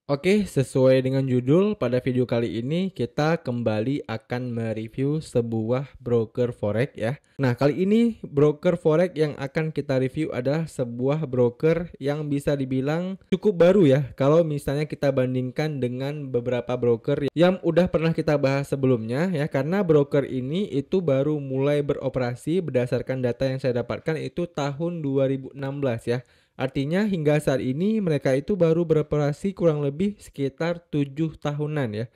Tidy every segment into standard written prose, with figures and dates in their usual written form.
Oke, sesuai dengan judul, pada video kali ini kita kembali akan mereview sebuah broker forex ya. Nah, kali ini broker forex yang akan kita review adalah sebuah broker yang bisa dibilang cukup baru ya. Kalau misalnya kita bandingkan dengan beberapa broker yang udah pernah kita bahas sebelumnya ya. Karena broker ini itu baru mulai beroperasi berdasarkan data yang saya dapatkan itu tahun 2016 ya. Artinya hingga saat ini mereka itu baru beroperasi kurang lebih sekitar 7 tahunan ya.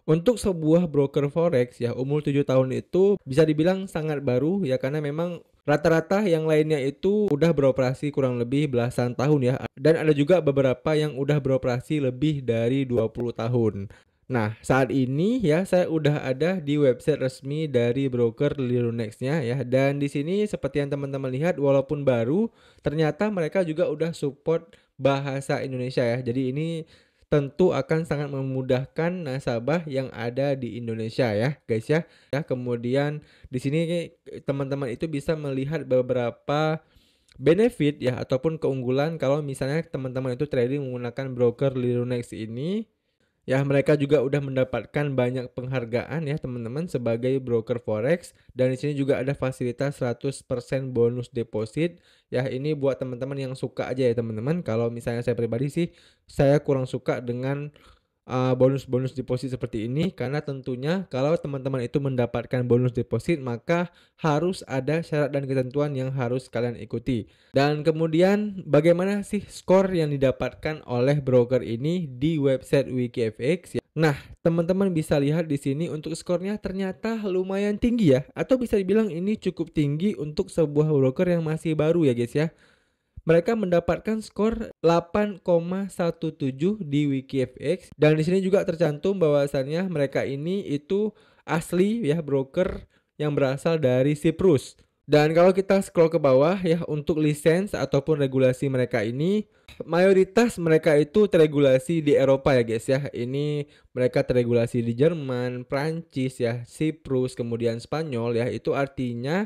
Untuk sebuah broker forex ya umur 7 tahun itu bisa dibilang sangat baru ya, karena memang rata-rata yang lainnya itu udah beroperasi kurang lebih belasan tahun ya. Dan ada juga beberapa yang udah beroperasi lebih dari 20 tahun. Nah, saat ini ya saya udah ada di website resmi dari broker Lirunex-nya ya. Dan di sini seperti yang teman-teman lihat, walaupun baru, ternyata mereka juga udah support bahasa Indonesia ya. Jadi ini tentu akan sangat memudahkan nasabah yang ada di Indonesia ya, guys ya. Ya, kemudian di sini teman-teman itu bisa melihat beberapa benefit ya ataupun keunggulan kalau misalnya teman-teman itu trading menggunakan broker Lirunex ini. Ya, mereka juga udah mendapatkan banyak penghargaan ya teman-teman sebagai broker forex, dan di sini juga ada fasilitas 100% bonus deposit. Ya, ini buat teman-teman yang suka aja ya teman-teman. Kalau misalnya saya pribadi sih saya kurang suka dengan bonus-bonus deposit seperti ini, karena tentunya kalau teman-teman itu mendapatkan bonus deposit maka harus ada syarat dan ketentuan yang harus kalian ikuti. Dan kemudian bagaimana sih skor yang didapatkan oleh broker ini di website WikiFX ya. Nah, teman-teman bisa lihat di sini untuk skornya ternyata lumayan tinggi ya, atau bisa dibilang ini cukup tinggi untuk sebuah broker yang masih baru ya guys ya. Mereka mendapatkan skor 8,17 di WikiFX, dan di sini juga tercantum bahwasannya mereka ini itu asli ya, broker yang berasal dari Siprus. Dan kalau kita scroll ke bawah ya, untuk lisens ataupun regulasi mereka ini, mayoritas mereka itu teregulasi di Eropa ya guys ya. Ini mereka teregulasi di Jerman, Prancis ya, Siprus, kemudian Spanyol ya. Itu artinya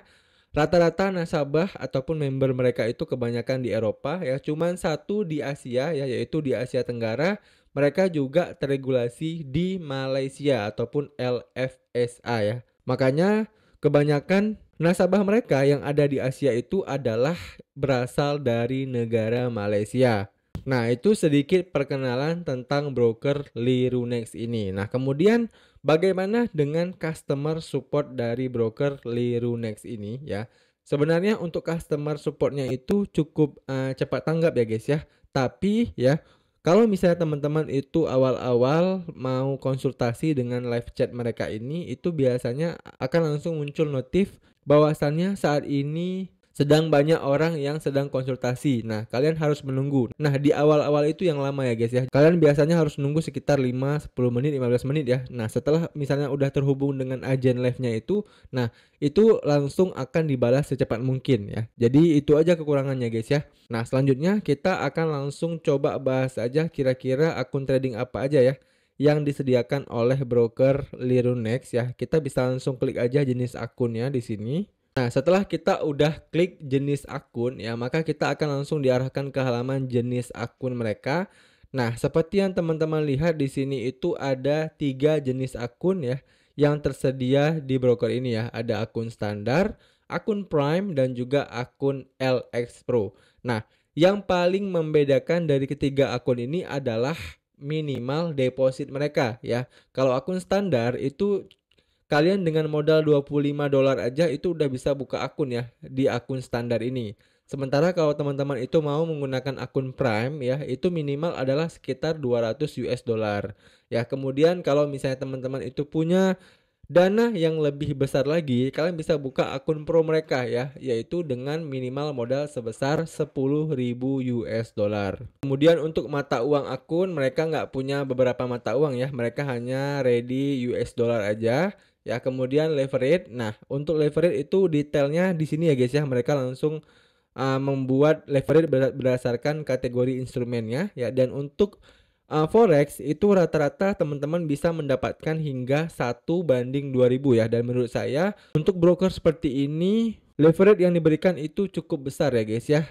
rata-rata nasabah ataupun member mereka itu kebanyakan di Eropa ya, cuman satu di Asia ya, yaitu di Asia Tenggara. Mereka juga teregulasi di Malaysia ataupun LFSA ya. Makanya kebanyakan nasabah mereka yang ada di Asia itu adalah berasal dari negara Malaysia. Nah, itu sedikit perkenalan tentang broker Lirunex ini. Nah, kemudian bagaimana dengan customer support dari broker Lirunex ini ya? Sebenarnya untuk customer supportnya itu cukup cepat tanggap ya guys ya. Tapi ya, kalau misalnya teman-teman itu awal-awal mau konsultasi dengan live chat mereka ini, itu biasanya akan langsung muncul notif bahwasannya saat ini sedang banyak orang yang sedang konsultasi. Nah, kalian harus menunggu. Nah, di awal-awal itu yang lama ya guys ya. Kalian biasanya harus nunggu sekitar 5, 10 menit, 15 menit ya. Nah, setelah misalnya udah terhubung dengan agen live-nya itu, nah itu langsung akan dibalas secepat mungkin ya. Jadi itu aja kekurangannya guys ya. Nah, selanjutnya kita akan langsung coba bahas aja kira-kira akun trading apa aja ya yang disediakan oleh broker Lirunex ya. Kita bisa langsung klik aja jenis akunnya di sini. Nah, setelah kita udah klik jenis akun ya, maka kita akan langsung diarahkan ke halaman jenis akun mereka. Nah, seperti yang teman-teman lihat di sini itu ada 3 jenis akun ya yang tersedia di broker ini ya. Ada akun standar, akun Prime, dan juga akun LX Pro. Nah, yang paling membedakan dari ketiga akun ini adalah minimal deposit mereka ya. Kalau akun standar itu kalian dengan modal $25 aja itu udah bisa buka akun ya di akun standar ini. Sementara kalau teman-teman itu mau menggunakan akun Prime ya, itu minimal adalah sekitar $200. Ya, kemudian kalau misalnya teman-teman itu punya dana yang lebih besar lagi, kalian bisa buka akun Pro mereka ya, yaitu dengan minimal modal sebesar $10.000. Kemudian untuk mata uang akun, mereka nggak punya beberapa mata uang ya, mereka hanya ready US dollar aja. Ya, kemudian leverage. Nah, untuk leverage itu detailnya di sini ya guys ya. Mereka langsung membuat leverage berdasarkan kategori instrumennya ya. Dan untuk forex itu rata-rata teman-teman bisa mendapatkan hingga 1:2000 ya. Dan menurut saya untuk broker seperti ini leverage yang diberikan itu cukup besar ya guys ya.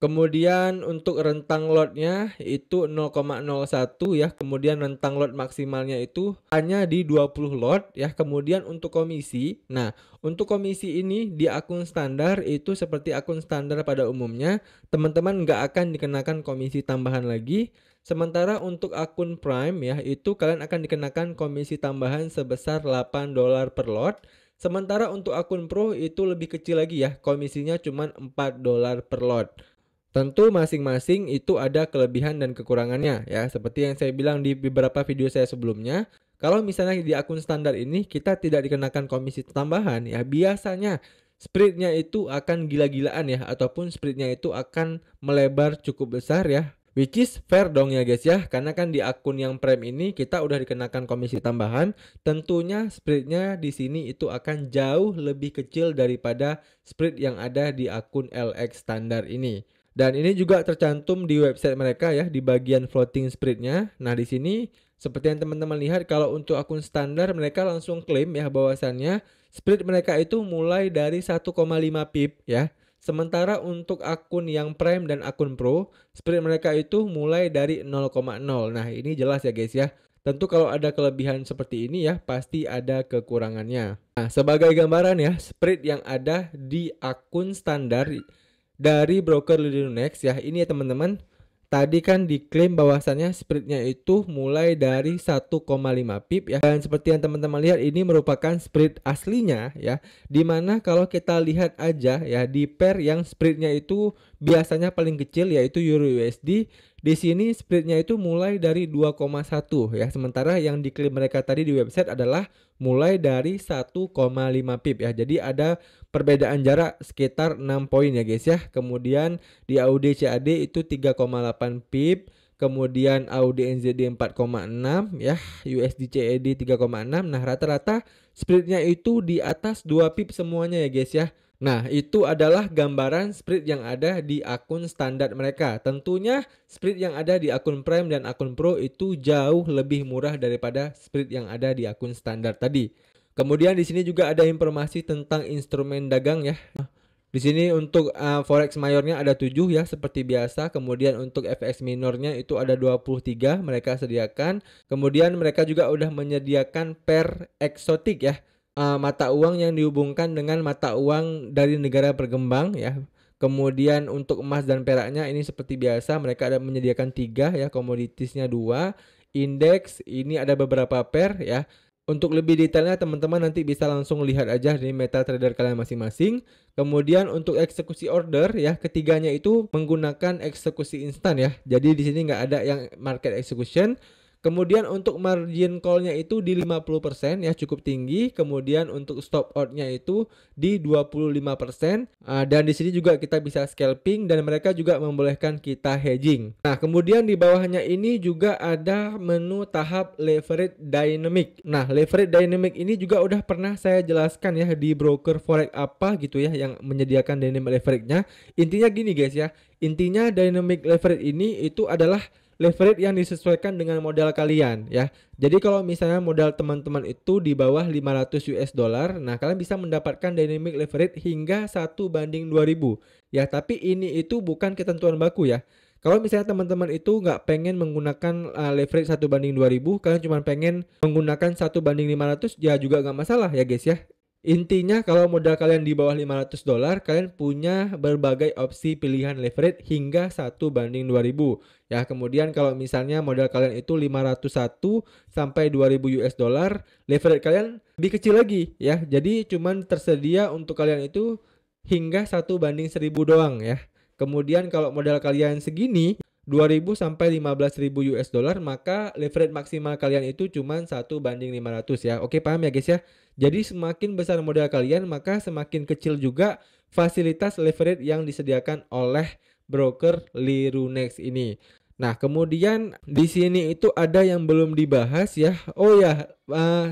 Kemudian untuk rentang lotnya itu 0,01 ya, kemudian rentang lot maksimalnya itu hanya di 20 lot ya. Kemudian untuk komisi, nah untuk komisi ini di akun standar itu seperti akun standar pada umumnya, teman-teman nggak akan dikenakan komisi tambahan lagi. Sementara untuk akun Prime ya, itu kalian akan dikenakan komisi tambahan sebesar $8 per lot. Sementara untuk akun Pro itu lebih kecil lagi ya, komisinya cuma $4 per lot. Tentu masing-masing itu ada kelebihan dan kekurangannya ya. Seperti yang saya bilang di beberapa video saya sebelumnya, kalau misalnya di akun standar ini kita tidak dikenakan komisi tambahan ya, biasanya spreadnya itu akan gila-gilaan ya, ataupun spreadnya itu akan melebar cukup besar ya. Which is fair dong ya guys ya, karena kan di akun yang Prime ini kita udah dikenakan komisi tambahan, tentunya spreadnya di sini itu akan jauh lebih kecil daripada spread yang ada di akun LX standar ini. Dan ini juga tercantum di website mereka ya, di bagian floating spreadnya. Nah di sini seperti yang teman-teman lihat, kalau untuk akun standar mereka langsung klaim ya bahwasannya spread mereka itu mulai dari 1,5 pip ya. Sementara untuk akun yang Prime dan akun Pro, spread mereka itu mulai dari 0,0. Nah ini jelas ya guys ya. Tentu kalau ada kelebihan seperti ini ya, pasti ada kekurangannya. Nah sebagai gambaran ya, spread yang ada di akun standar dari broker Linunex ya, ini ya teman-teman. Tadi kan diklaim bahwasannya spreadnya itu mulai dari 1,5 pip ya. Dan seperti yang teman-teman lihat, ini merupakan spread aslinya ya. Dimana kalau kita lihat aja ya, di pair yang spreadnya itu biasanya paling kecil yaitu Euro USD, di sini spreadnya itu mulai dari 2,1 ya. Sementara yang diklaim mereka tadi di website adalah mulai dari 1,5 pip ya. Jadi ada perbedaan jarak sekitar 6 poin ya guys ya. Kemudian di AUD CAD itu 3,8 pip, kemudian AUD NZD 4,6 ya, USD CAD 3,6. Nah rata-rata spreadnya itu di atas 2 pip semuanya ya guys ya. Nah itu adalah gambaran spread yang ada di akun standar mereka. Tentunya spread yang ada di akun Prime dan akun Pro itu jauh lebih murah daripada spread yang ada di akun standar tadi. Kemudian di sini juga ada informasi tentang instrumen dagang ya. Di sini untuk forex mayornya ada 7 ya seperti biasa. Kemudian untuk FX minornya itu ada 23 mereka sediakan. Kemudian mereka juga udah menyediakan pair eksotik ya. Mata uang yang dihubungkan dengan mata uang dari negara berkembang ya. Kemudian untuk emas dan peraknya ini seperti biasa mereka ada menyediakan 3 ya, komoditiesnya 2, indeks ini ada beberapa pair ya. Untuk lebih detailnya teman-teman nanti bisa langsung lihat aja di MetaTrader kalian masing-masing. Kemudian untuk eksekusi order ya, ketiganya itu menggunakan eksekusi instan ya. Jadi di sini nggak ada yang market execution. Kemudian untuk margin call-nya itu di 50% ya, cukup tinggi. Kemudian untuk stop out-nya itu di 25%. Dan di sini juga kita bisa scalping dan mereka juga membolehkan kita hedging. Nah, kemudian di bawahnya ini juga ada menu tahap leverage dynamic. Nah, leverage dynamic ini juga udah pernah saya jelaskan ya di broker forex apa gitu ya yang menyediakan dynamic leverage-nya. Intinya gini guys ya. Intinya dynamic leverage ini itu adalah leverage yang disesuaikan dengan modal kalian ya. Jadi kalau misalnya modal teman-teman itu di bawah 500 US dollar, nah kalian bisa mendapatkan dynamic leverage hingga 1:2000 ya. Tapi ini itu bukan ketentuan baku ya. Kalau misalnya teman-teman itu nggak pengen menggunakan leverage 1:2000, kalian cuma pengen menggunakan 1:500 ya juga nggak masalah ya guys ya. Intinya kalau modal kalian di bawah 500 dolar, kalian punya berbagai opsi pilihan leverage hingga 1:2000 ya. Kemudian kalau misalnya modal kalian itu 501 sampai 2000 US dollar, leverage kalian lebih kecil lagi ya. Jadi cuman tersedia untuk kalian itu hingga 1:1000 doang ya. Kemudian kalau modal kalian segini 2000 sampai 15.000 US dollar, maka leverage maksimal kalian itu cuma 1:500 ya. Oke, paham ya guys ya? Jadi semakin besar modal kalian, maka semakin kecil juga fasilitas leverage yang disediakan oleh broker Linunex ini. Nah, kemudian di sini itu ada yang belum dibahas ya. Oh ya,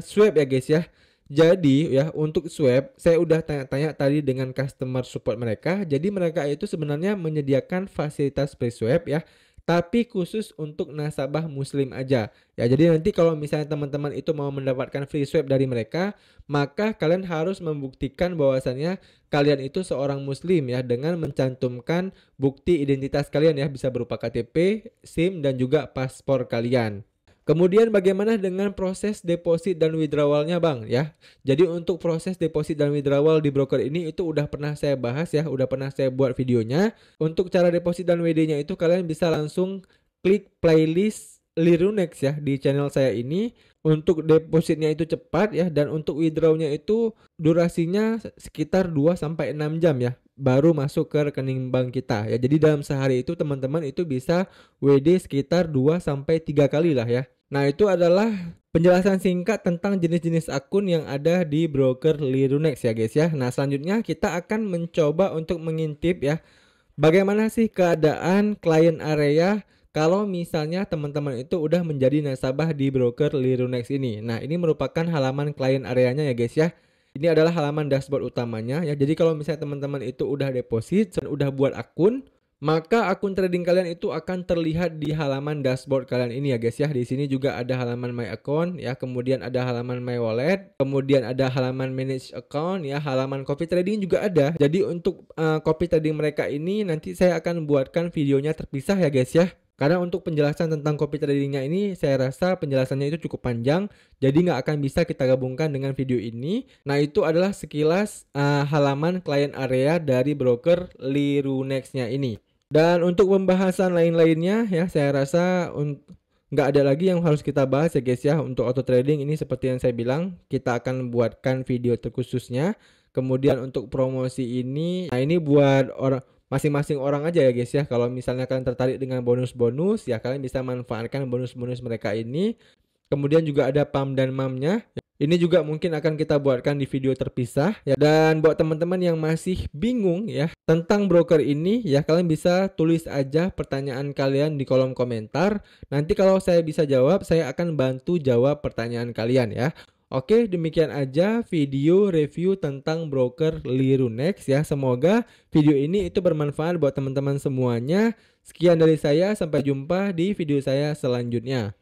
swap ya guys ya. Jadi ya untuk swap saya udah tanya-tanya tadi dengan customer support mereka. Jadi mereka itu sebenarnya menyediakan fasilitas pre swap ya. tapi khusus untuk nasabah muslim aja. Ya, jadi nanti kalau misalnya teman-teman itu mau mendapatkan free swap dari mereka, maka kalian harus membuktikan bahwasannya kalian itu seorang muslim ya dengan mencantumkan bukti identitas kalian ya, bisa berupa KTP, SIM dan juga paspor kalian. Kemudian bagaimana dengan proses deposit dan withdrawalnya Bang ya. Jadi untuk proses deposit dan withdrawal di broker ini itu udah pernah saya bahas ya, udah pernah saya buat videonya. Untuk cara deposit dan WD-nya itu kalian bisa langsung klik playlist Lirunex ya di channel saya ini. Untuk depositnya itu cepat ya, dan untuk withdrawnya itu durasinya sekitar 2 sampai 6 jam ya baru masuk ke rekening bank kita ya. Jadi dalam sehari itu teman-teman itu bisa WD sekitar 2 sampai 3 kali lah ya. Nah, itu adalah penjelasan singkat tentang jenis-jenis akun yang ada di broker Lirunex ya guys ya. Nah, selanjutnya kita akan mencoba untuk mengintip ya, bagaimana sih keadaan klien area kalau misalnya teman-teman itu udah menjadi nasabah di broker Lirunex ini. Nah, ini merupakan halaman klien areanya ya guys ya. Ini adalah halaman dashboard utamanya ya. Jadi kalau misalnya teman-teman itu udah deposit dan udah buat akun, maka akun trading kalian itu akan terlihat di halaman dashboard kalian ini ya guys ya. Di sini juga ada halaman my account ya, kemudian ada halaman my wallet, kemudian ada halaman manage account ya, halaman copy trading juga ada. Jadi untuk copy trading mereka ini nanti saya akan buatkan videonya terpisah ya guys ya. Karena untuk penjelasan tentang copy tradingnya ini saya rasa penjelasannya itu cukup panjang, jadi nggak akan bisa kita gabungkan dengan video ini. Nah, itu adalah sekilas halaman client area dari broker Lirunex-nya ini. Dan untuk pembahasan lain-lainnya ya, saya rasa nggak ada lagi yang harus kita bahas ya guys ya. Untuk auto trading ini seperti yang saya bilang, kita akan buatkan video terkhususnya. Kemudian untuk promosi ini, nah ini buat orang masing-masing orang aja ya guys ya. Kalau misalnya kalian tertarik dengan bonus-bonus ya, kalian bisa manfaatkan bonus-bonus mereka ini. Kemudian juga ada pam dan mamnya. Ini juga mungkin akan kita buatkan di video terpisah ya. Dan buat teman-teman yang masih bingung ya tentang broker ini ya, kalian bisa tulis aja pertanyaan kalian di kolom komentar. Nanti kalau saya bisa jawab, saya akan bantu jawab pertanyaan kalian ya. Oke, demikian aja video review tentang broker Lirunex ya. Semoga video ini itu bermanfaat buat teman-teman semuanya. Sekian dari saya, sampai jumpa di video saya selanjutnya.